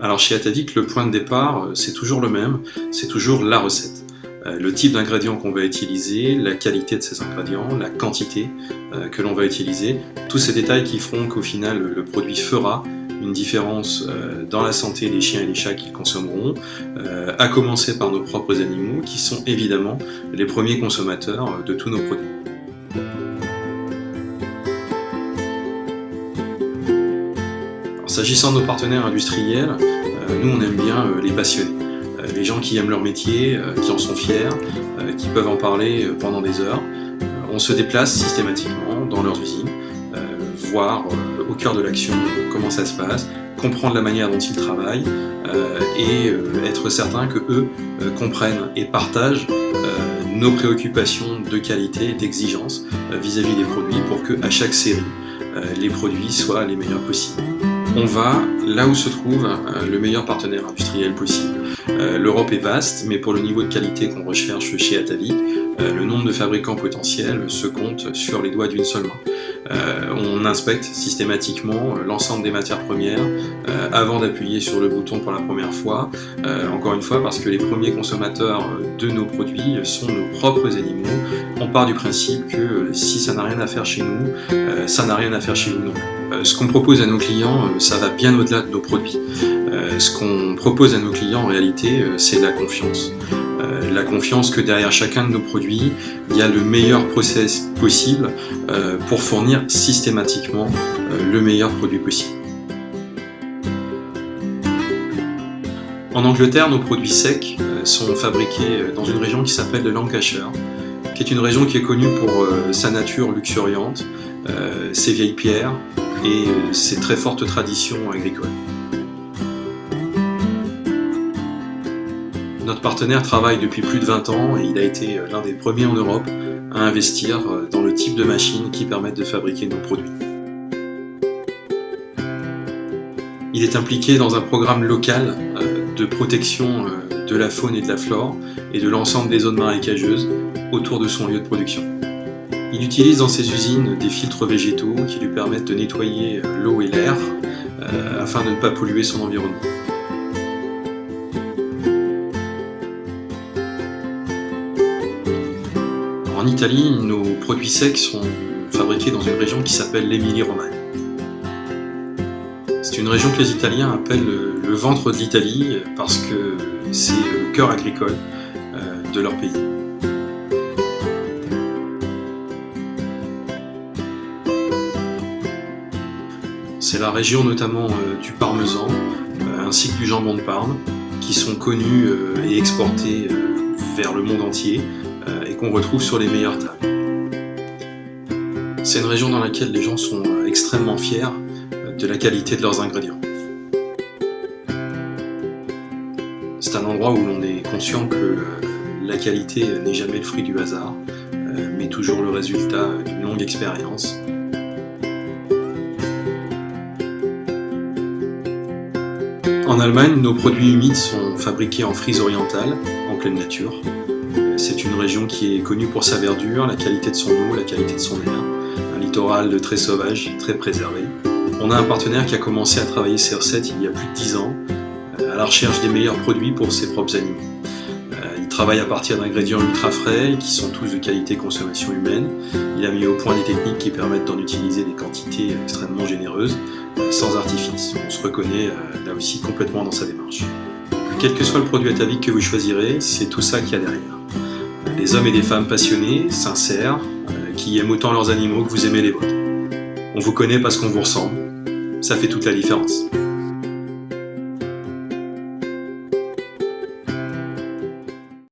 Alors chez Atavik, le point de départ, c'est toujours le même, c'est toujours la recette. Le type d'ingrédients qu'on va utiliser, la qualité de ces ingrédients, la quantité que l'on va utiliser, tous ces détails qui feront qu'au final le produit fera une différence dans la santé des chiens et des chats qu'ils consommeront, à commencer par nos propres animaux qui sont évidemment les premiers consommateurs de tous nos produits. S'agissant de nos partenaires industriels, nous on aime bien les passionnés, les gens qui aiment leur métier, qui en sont fiers, qui peuvent en parler pendant des heures. On se déplace systématiquement dans leurs usines, voir au cœur de l'action comment ça se passe, comprendre la manière dont ils travaillent et être certain que eux comprennent et partagent nos préoccupations de qualité et d'exigence vis-à-vis des produits pour qu'à chaque série, les produits soient les meilleurs possibles. On va là où se trouve le meilleur partenaire industriel possible. L'Europe est vaste, mais pour le niveau de qualité qu'on recherche chez Atavik, le nombre de fabricants potentiels se compte sur les doigts d'une seule main. On inspecte systématiquement l'ensemble des matières premières avant d'appuyer sur le bouton pour la première fois. Encore une fois, parce que les premiers consommateurs de nos produits sont nos propres animaux. On part du principe que si ça n'a rien à faire chez nous, ça n'a rien à faire chez nous non plus. Ce qu'on propose à nos clients, ça va bien au-delà de nos produits. Ce qu'on propose à nos clients en réalité, c'est la confiance. La confiance que derrière chacun de nos produits, il y a le meilleur process possible pour fournir systématiquement le meilleur produit possible. En Angleterre, nos produits secs sont fabriqués dans une région qui s'appelle le Lancashire, qui est une région qui est connue pour sa nature luxuriante, ses vieilles pierres et ses très fortes traditions agricoles. Notre partenaire travaille depuis plus de 20 ans et il a été l'un des premiers en Europe à investir dans le type de machines qui permettent de fabriquer nos produits. Il est impliqué dans un programme local de protection de la faune et de la flore et de l'ensemble des zones marécageuses autour de son lieu de production. Il utilise dans ses usines des filtres végétaux qui lui permettent de nettoyer l'eau et l'air afin de ne pas polluer son environnement. En Italie, nos produits secs sont fabriqués dans une région qui s'appelle l'Émilie-Romagne. C'est une région que les Italiens appellent le ventre de l'Italie parce que c'est le cœur agricole de leur pays. C'est la région notamment du parmesan ainsi que du jambon de Parme qui sont connus et exportés vers le monde entier et qu'on retrouve sur les meilleures tables. C'est une région dans laquelle les gens sont extrêmement fiers de la qualité de leurs ingrédients. C'est un endroit où l'on est conscient que la qualité n'est jamais le fruit du hasard, mais toujours le résultat d'une longue expérience. En Allemagne, nos produits humides sont fabriqués en frise orientale, en pleine nature. C'est une région qui est connue pour sa verdure, la qualité de son eau, la qualité de son air. Un littoral très sauvage, très préservé. On a un partenaire qui a commencé à travailler ces recettes il y a plus de 10 ans, à la recherche des meilleurs produits pour ses propres animaux. Il travaille à partir d'ingrédients ultra frais, qui sont tous de qualité consommation humaine. Il a mis au point des techniques qui permettent d'en utiliser des quantités extrêmement généreuses, sans artifice. On se reconnaît là aussi complètement dans sa démarche. Quel que soit le produit Atavik que vous choisirez, c'est tout ça qu'il y a derrière. Des hommes et des femmes passionnés, sincères, qui aiment autant leurs animaux que vous aimez les vôtres. On vous connaît parce qu'on vous ressemble. Ça fait toute la différence.